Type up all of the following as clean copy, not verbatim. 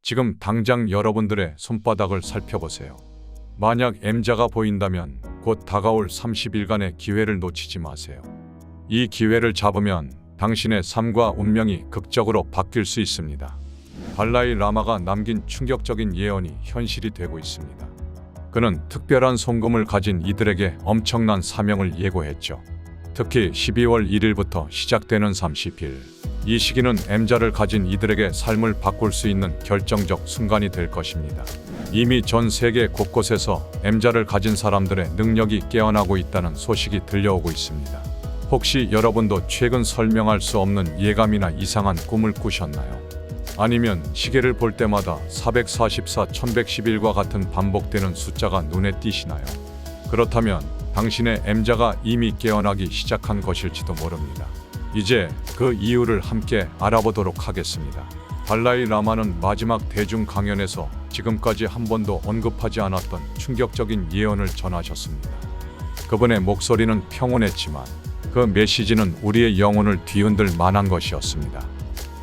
지금 당장 여러분들의 손바닥을 살펴보세요. 만약 M자가 보인다면 곧 다가올 30일간의 기회를 놓치지 마세요. 이 기회를 잡으면 당신의 삶과 운명이 극적으로 바뀔 수 있습니다. 달라이 라마가 남긴 충격적인 예언이 현실이 되고 있습니다. 그는 특별한 송금을 가진 이들에게 엄청난 사명을 예고했죠. 특히 12월 1일부터 시작되는 30일. 이 시기는 M자를 가진 이들에게 삶을 바꿀 수 있는 결정적 순간이 될 것입니다. 이미 전 세계 곳곳에서 M자를 가진 사람들의 능력이 깨어나고 있다는 소식이 들려오고 있습니다. 혹시 여러분도 최근 설명할 수 없는 예감이나 이상한 꿈을 꾸셨나요? 아니면 시계를 볼 때마다 444, 1111과 같은 반복되는 숫자가 눈에 띄시나요? 그렇다면 당신의 M자가 이미 깨어나기 시작한 것일지도 모릅니다. 이제 그 이유를 함께 알아보도록 하겠습니다. 달라이 라마는 마지막 대중 강연에서 지금까지 한 번도 언급하지 않았던 충격적인 예언을 전하셨습니다. 그분의 목소리는 평온했지만 그 메시지는 우리의 영혼을 뒤흔들 만한 것이었습니다.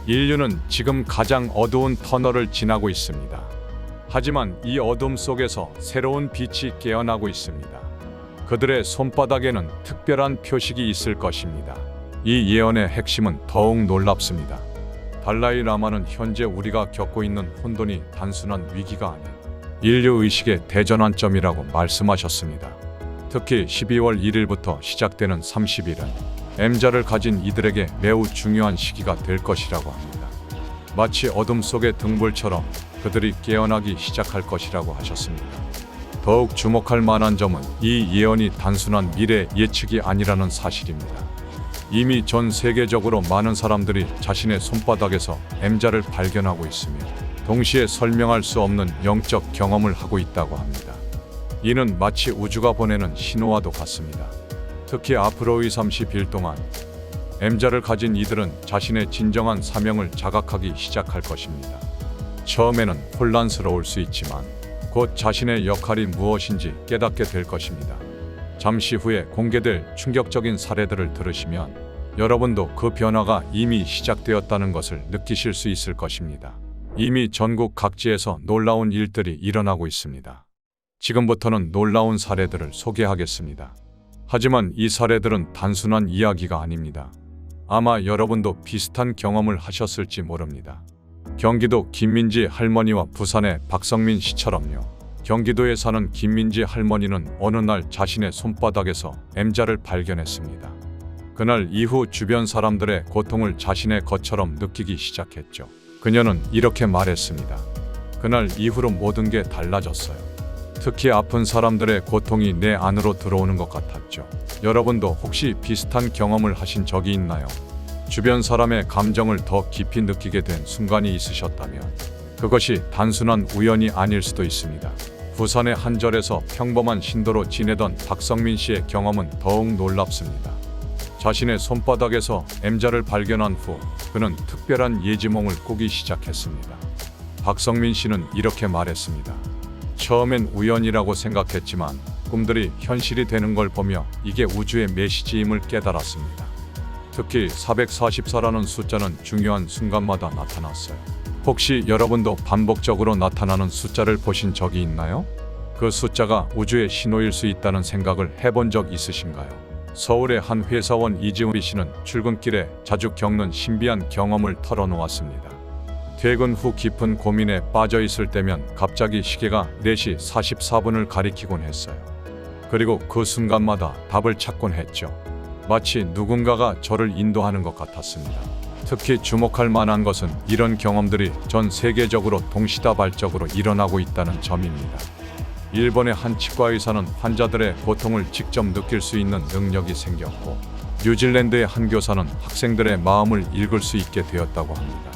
인류는 지금 가장 어두운 터널을 지나고 있습니다. 하지만 이 어둠 속에서 새로운 빛이 깨어나고 있습니다. 그들의 손바닥에는 특별한 표식이 있을 것입니다. 이 예언의 핵심은 더욱 놀랍습니다. 달라이 라마는 현재 우리가 겪고 있는 혼돈이 단순한 위기가 아닌 인류 의식의 대전환점이라고 말씀하셨습니다. 특히 12월 1일부터 시작되는 30일은 M자를 가진 이들에게 매우 중요한 시기가 될 것이라고 합니다. 마치 어둠 속의 등불처럼 그들이 깨어나기 시작할 것이라고 하셨습니다. 더욱 주목할 만한 점은 이 예언이 단순한 미래 예측이 아니라는 사실입니다. 이미 전 세계적으로 많은 사람들이 자신의 손바닥에서 M자를 발견하고 있으며 동시에 설명할 수 없는 영적 경험을 하고 있다고 합니다. 이는 마치 우주가 보내는 신호와도 같습니다. 특히 앞으로의 30일 동안 M자를 가진 이들은 자신의 진정한 사명을 자각하기 시작할 것입니다. 처음에는 혼란스러울 수 있지만 곧 자신의 역할이 무엇인지 깨닫게 될 것입니다. 잠시 후에 공개될 충격적인 사례들을 들으시면 여러분도 그 변화가 이미 시작되었다는 것을 느끼실 수 있을 것입니다. 이미 전국 각지에서 놀라운 일들이 일어나고 있습니다. 지금부터는 놀라운 사례들을 소개하겠습니다. 하지만 이 사례들은 단순한 이야기가 아닙니다. 아마 여러분도 비슷한 경험을 하셨을지 모릅니다. 경기도 김민지 할머니와 부산의 박성민 씨처럼요. 경기도에 사는 김민지 할머니는 어느 날 자신의 손바닥에서 M자를 발견했습니다. 그날 이후 주변 사람들의 고통을 자신의 것처럼 느끼기 시작했죠. 그녀는 이렇게 말했습니다. 그날 이후로 모든 게 달라졌어요. 특히 아픈 사람들의 고통이 내 안으로 들어오는 것 같았죠. 여러분도 혹시 비슷한 경험을 하신 적이 있나요? 주변 사람의 감정을 더 깊이 느끼게 된 순간이 있으셨다면 그것이 단순한 우연이 아닐 수도 있습니다. 부산의 한 절에서 평범한 신도로 지내던 박성민 씨의 경험은 더욱 놀랍습니다. 자신의 손바닥에서 M자를 발견한 후 그는 특별한 예지몽을 꾸기 시작했습니다. 박성민 씨는 이렇게 말했습니다. 처음엔 우연이라고 생각했지만 꿈들이 현실이 되는 걸 보며 이게 우주의 메시지임을 깨달았습니다. 특히 444라는 숫자는 중요한 순간마다 나타났어요. 혹시 여러분도 반복적으로 나타나는 숫자를 보신 적이 있나요? 그 숫자가 우주의 신호일 수 있다는 생각을 해본 적 있으신가요? 서울의 한 회사원 이지훈 씨는 출근길에 자주 겪는 신비한 경험을 털어놓았습니다. 퇴근 후 깊은 고민에 빠져 있을 때면 갑자기 시계가 4시 44분을 가리키곤 했어요. 그리고 그 순간마다 답을 찾곤 했죠. 마치 누군가가 저를 인도하는 것 같았습니다. 특히 주목할 만한 것은 이런 경험들이 전 세계적으로 동시다발적으로 일어나고 있다는 점입니다. 일본의 한 치과 의사는 환자들의 고통을 직접 느낄 수 있는 능력이 생겼고 뉴질랜드의 한 교사는 학생들의 마음을 읽을 수 있게 되었다고 합니다.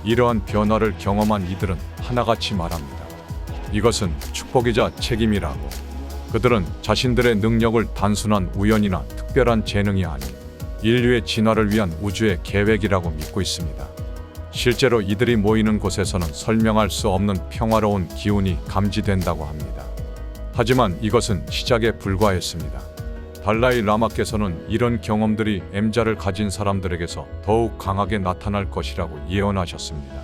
이러한 변화를 경험한 이들은 하나같이 말합니다. 이것은 축복이자 책임이라고. 그들은 자신들의 능력을 단순한 우연이나 특별한 재능이 아닌 인류의 진화를 위한 우주의 계획이라고 믿고 있습니다. 실제로 이들이 모이는 곳에서는 설명할 수 없는 평화로운 기운이 감지된다고 합니다. 하지만 이것은 시작에 불과했습니다. 달라이 라마께서는 이런 경험들이 M자를 가진 사람들에게서 더욱 강하게 나타날 것이라고 예언하셨습니다.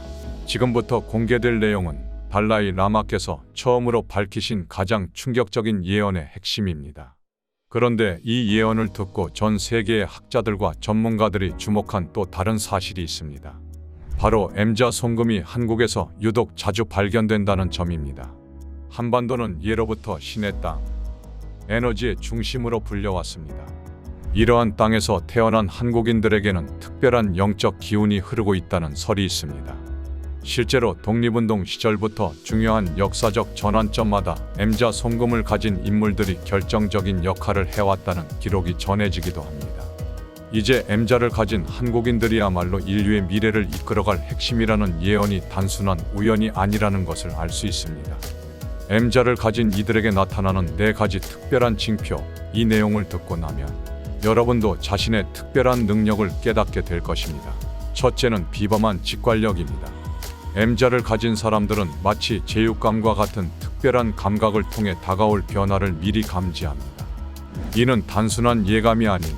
지금부터 공개될 내용은 달라이 라마께서 처음으로 밝히신 가장 충격적인 예언의 핵심입니다. 그런데 이 예언을 듣고 전 세계의 학자들과 전문가들이 주목한 또 다른 사실이 있습니다. 바로 M자 송금이 한국에서 유독 자주 발견된다는 점입니다. 한반도는 예로부터 신의 땅, 에너지의 중심으로 불려왔습니다. 이러한 땅에서 태어난 한국인들에게는 특별한 영적 기운이 흐르고 있다는 설이 있습니다. 실제로 독립운동 시절부터 중요한 역사적 전환점마다 M자 송금을 가진 인물들이 결정적인 역할을 해왔다는 기록이 전해지기도 합니다. 이제 M자를 가진 한국인들이야말로 인류의 미래를 이끌어갈 핵심이라는 예언이 단순한 우연이 아니라는 것을 알 수 있습니다. M자를 가진 이들에게 나타나는 4가지 특별한 징표, 이 내용을 듣고 나면 여러분도 자신의 특별한 능력을 깨닫게 될 것입니다. 첫째는 비범한 직관력입니다. M자를 가진 사람들은 마치 제육감과 같은 특별한 감각을 통해 다가올 변화를 미리 감지합니다. 이는 단순한 예감이 아닌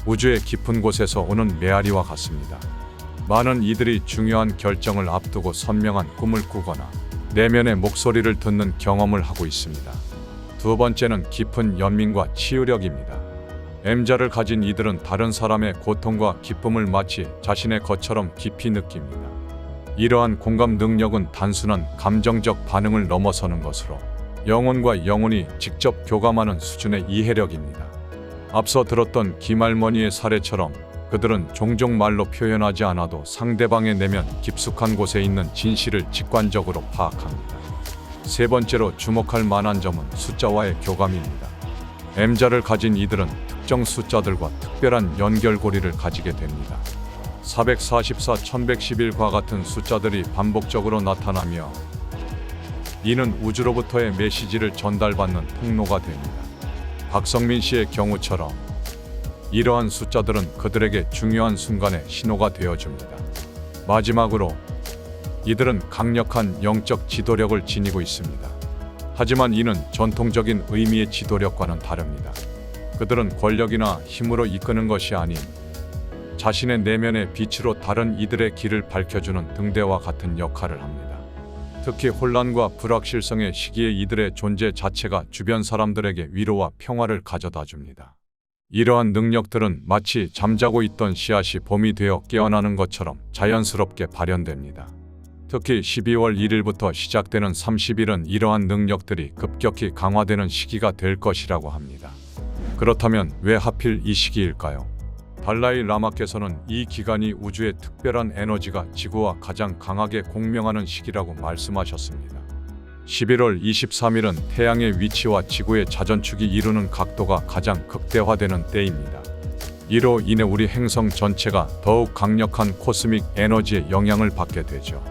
우주의 깊은 곳에서 오는 메아리와 같습니다. 많은 이들이 중요한 결정을 앞두고 선명한 꿈을 꾸거나 내면의 목소리를 듣는 경험을 하고 있습니다. 두 번째는 깊은 연민과 치유력입니다. M자를 가진 이들은 다른 사람의 고통과 기쁨을 마치 자신의 것처럼 깊이 느낍니다. 이러한 공감 능력은 단순한 감정적 반응을 넘어서는 것으로 영혼과 영혼이 직접 교감하는 수준의 이해력입니다. 앞서 들었던 김할머니의 사례처럼 그들은 종종 말로 표현하지 않아도 상대방의 내면 깊숙한 곳에 있는 진실을 직관적으로 파악합니다. 세 번째로 주목할 만한 점은 숫자와의 교감입니다. M자를 가진 이들은 특정 숫자들과 특별한 연결고리를 가지게 됩니다. 444, 1111과 같은 숫자들이 반복적으로 나타나며 이는 우주로부터의 메시지를 전달받는 통로가 됩니다. 박성민 씨의 경우처럼 이러한 숫자들은 그들에게 중요한 순간에 신호가 되어줍니다. 마지막으로 이들은 강력한 영적 지도력을 지니고 있습니다. 하지만 이는 전통적인 의미의 지도력과는 다릅니다. 그들은 권력이나 힘으로 이끄는 것이 아닌 자신의 내면의 빛으로 다른 이들의 길을 밝혀주는 등대와 같은 역할을 합니다. 특히 혼란과 불확실성의 시기에 이들의 존재 자체가 주변 사람들에게 위로와 평화를 가져다 줍니다. 이러한 능력들은 마치 잠자고 있던 씨앗이 봄이 되어 깨어나는 것처럼 자연스럽게 발현됩니다. 특히 12월 1일부터 시작되는 30일은 이러한 능력들이 급격히 강화되는 시기가 될 것이라고 합니다. 그렇다면 왜 하필 이 시기일까요? 달라이 라마께서는 이 기간이 우주의 특별한 에너지가 지구와 가장 강하게 공명하는 시기라고 말씀하셨습니다. 11월 23일은 태양의 위치와 지구의 자전축이 이루는 각도가 가장 극대화되는 때입니다. 이로 인해 우리 행성 전체가 더욱 강력한 코스믹 에너지의 영향을 받게 되죠.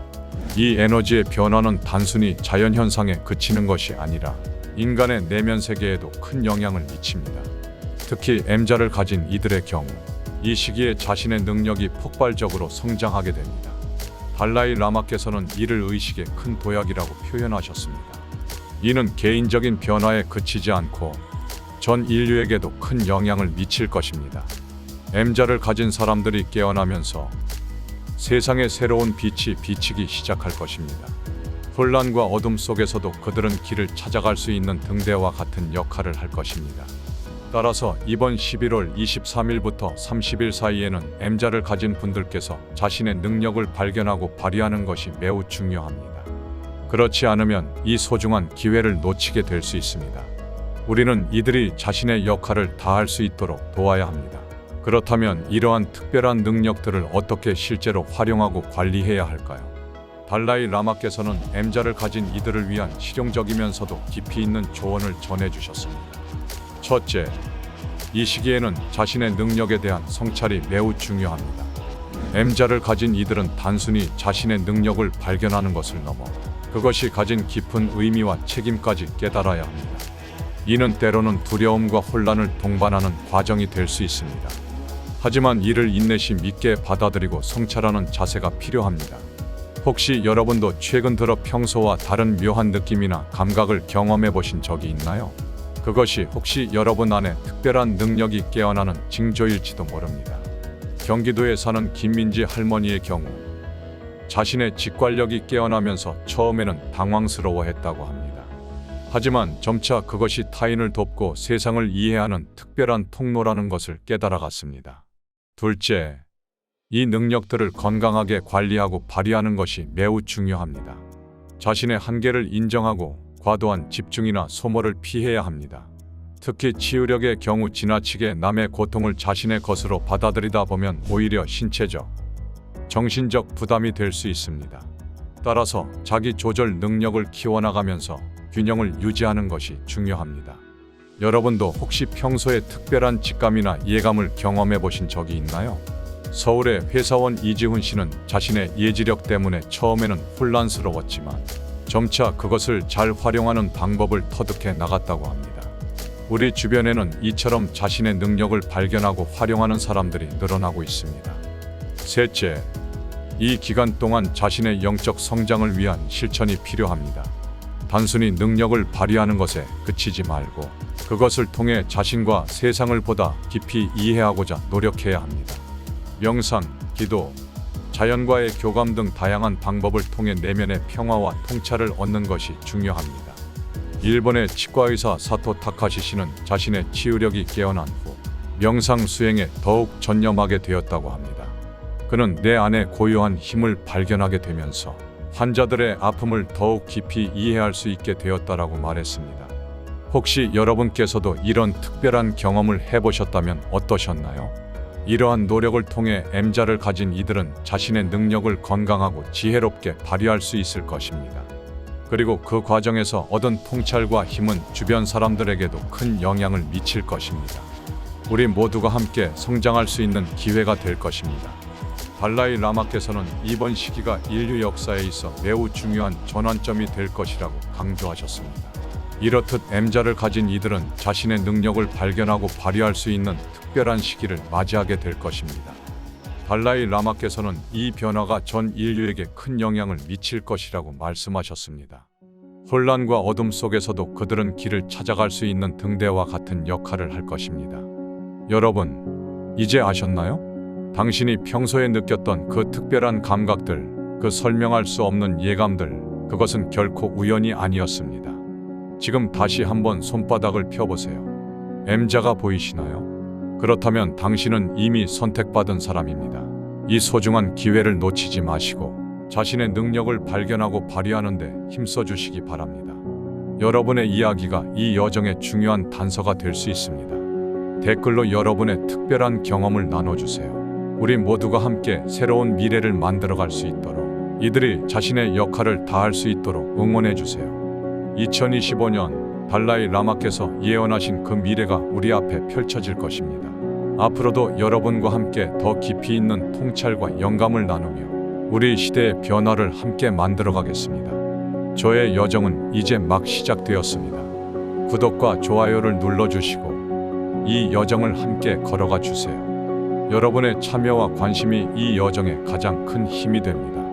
이 에너지의 변화는 단순히 자연현상에 그치는 것이 아니라 인간의 내면 세계에도 큰 영향을 미칩니다. 특히 M자를 가진 이들의 경우 이 시기에 자신의 능력이 폭발적으로 성장하게 됩니다. 달라이 라마께서는 이를 의식의 큰 도약이라고 표현하셨습니다. 이는 개인적인 변화에 그치지 않고 전 인류에게도 큰 영향을 미칠 것입니다. M자를 가진 사람들이 깨어나면서 세상에 새로운 빛이 비치기 시작할 것입니다. 혼란과 어둠 속에서도 그들은 길을 찾아갈 수 있는 등대와 같은 역할을 할 것입니다. 따라서 이번 11월 23일부터 30일 사이에는 M자를 가진 분들께서 자신의 능력을 발견하고 발휘하는 것이 매우 중요합니다. 그렇지 않으면 이 소중한 기회를 놓치게 될 수 있습니다. 우리는 이들이 자신의 역할을 다할 수 있도록 도와야 합니다. 그렇다면 이러한 특별한 능력들을 어떻게 실제로 활용하고 관리해야 할까요? 달라이 라마께서는 M자를 가진 이들을 위한 실용적이면서도 깊이 있는 조언을 전해주셨습니다. 첫째, 이 시기에는 자신의 능력에 대한 성찰이 매우 중요합니다. M자를 가진 이들은 단순히 자신의 능력을 발견하는 것을 넘어 그것이 가진 깊은 의미와 책임까지 깨달아야 합니다. 이는 때로는 두려움과 혼란을 동반하는 과정이 될 수 있습니다. 하지만 이를 인내심 있게 받아들이고 성찰하는 자세가 필요합니다. 혹시 여러분도 최근 들어 평소와 다른 묘한 느낌이나 감각을 경험해 보신 적이 있나요? 그것이 혹시 여러분 안에 특별한 능력이 깨어나는 징조일지도 모릅니다. 경기도에 사는 김민지 할머니의 경우 자신의 직관력이 깨어나면서 처음에는 당황스러워했다고 합니다. 하지만 점차 그것이 타인을 돕고 세상을 이해하는 특별한 통로라는 것을 깨달아갔습니다. 둘째, 이 능력들을 건강하게 관리하고 발휘하는 것이 매우 중요합니다. 자신의 한계를 인정하고 과도한 집중이나 소모를 피해야 합니다. 특히 치유력의 경우 지나치게 남의 고통을 자신의 것으로 받아들이다 보면 오히려 신체적, 정신적 부담이 될 수 있습니다. 따라서 자기 조절 능력을 키워나가면서 균형을 유지하는 것이 중요합니다. 여러분도 혹시 평소에 특별한 직감이나 예감을 경험해 보신 적이 있나요? 서울의 회사원 이지훈 씨는 자신의 예지력 때문에 처음에는 혼란스러웠지만 점차 그것을 잘 활용하는 방법을 터득해 나갔다고 합니다. 우리 주변에는 이처럼 자신의 능력을 발견하고 활용하는 사람들이 늘어나고 있습니다. 셋째, 이 기간 동안 자신의 영적 성장을 위한 실천이 필요합니다. 단순히 능력을 발휘하는 것에 그치지 말고 그것을 통해 자신과 세상을 보다 깊이 이해하고자 노력해야 합니다. 명상, 기도, 자연과의 교감 등 다양한 방법을 통해 내면의 평화와 통찰을 얻는 것이 중요합니다. 일본의 치과의사 사토 타카시 씨는 자신의 치유력이 깨어난 후 명상 수행에 더욱 전념하게 되었다고 합니다. 그는 내 안에 고유한 힘을 발견하게 되면서 환자들의 아픔을 더욱 깊이 이해할 수 있게 되었다라고 말했습니다. 혹시 여러분께서도 이런 특별한 경험을 해보셨다면 어떠셨나요? 이러한 노력을 통해 M자를 가진 이들은 자신의 능력을 건강하고 지혜롭게 발휘할 수 있을 것입니다. 그리고 그 과정에서 얻은 통찰과 힘은 주변 사람들에게도 큰 영향을 미칠 것입니다. 우리 모두가 함께 성장할 수 있는 기회가 될 것입니다. 달라이 라마께서는 이번 시기가 인류 역사에 있어 매우 중요한 전환점이 될 것이라고 강조하셨습니다. 이렇듯 M자를 가진 이들은 자신의 능력을 발견하고 발휘할 수 있는 특별한 시기를 맞이하게 될 것입니다. 달라이 라마께서는 이 변화가 전 인류에게 큰 영향을 미칠 것이라고 말씀하셨습니다. 혼란과 어둠 속에서도 그들은 길을 찾아갈 수 있는 등대와 같은 역할을 할 것입니다. 여러분, 이제 아셨나요? 당신이 평소에 느꼈던 그 특별한 감각들, 그 설명할 수 없는 예감들, 그것은 결코 우연이 아니었습니다. 지금 다시 한번 손바닥을 펴보세요. M자가 보이시나요? 그렇다면 당신은 이미 선택받은 사람입니다. 이 소중한 기회를 놓치지 마시고 자신의 능력을 발견하고 발휘하는 데 힘써주시기 바랍니다. 여러분의 이야기가 이 여정의 중요한 단서가 될 수 있습니다. 댓글로 여러분의 특별한 경험을 나눠주세요. 우리 모두가 함께 새로운 미래를 만들어갈 수 있도록 이들이 자신의 역할을 다할 수 있도록 응원해주세요. 2025년 달라이 라마께서 예언하신 그 미래가 우리 앞에 펼쳐질 것입니다. 앞으로도 여러분과 함께 더 깊이 있는 통찰과 영감을 나누며 우리 시대의 변화를 함께 만들어가겠습니다. 저의 여정은 이제 막 시작되었습니다. 구독과 좋아요를 눌러주시고 이 여정을 함께 걸어가 주세요. 여러분의 참여와 관심이 이 여정에 가장 큰 힘이 됩니다.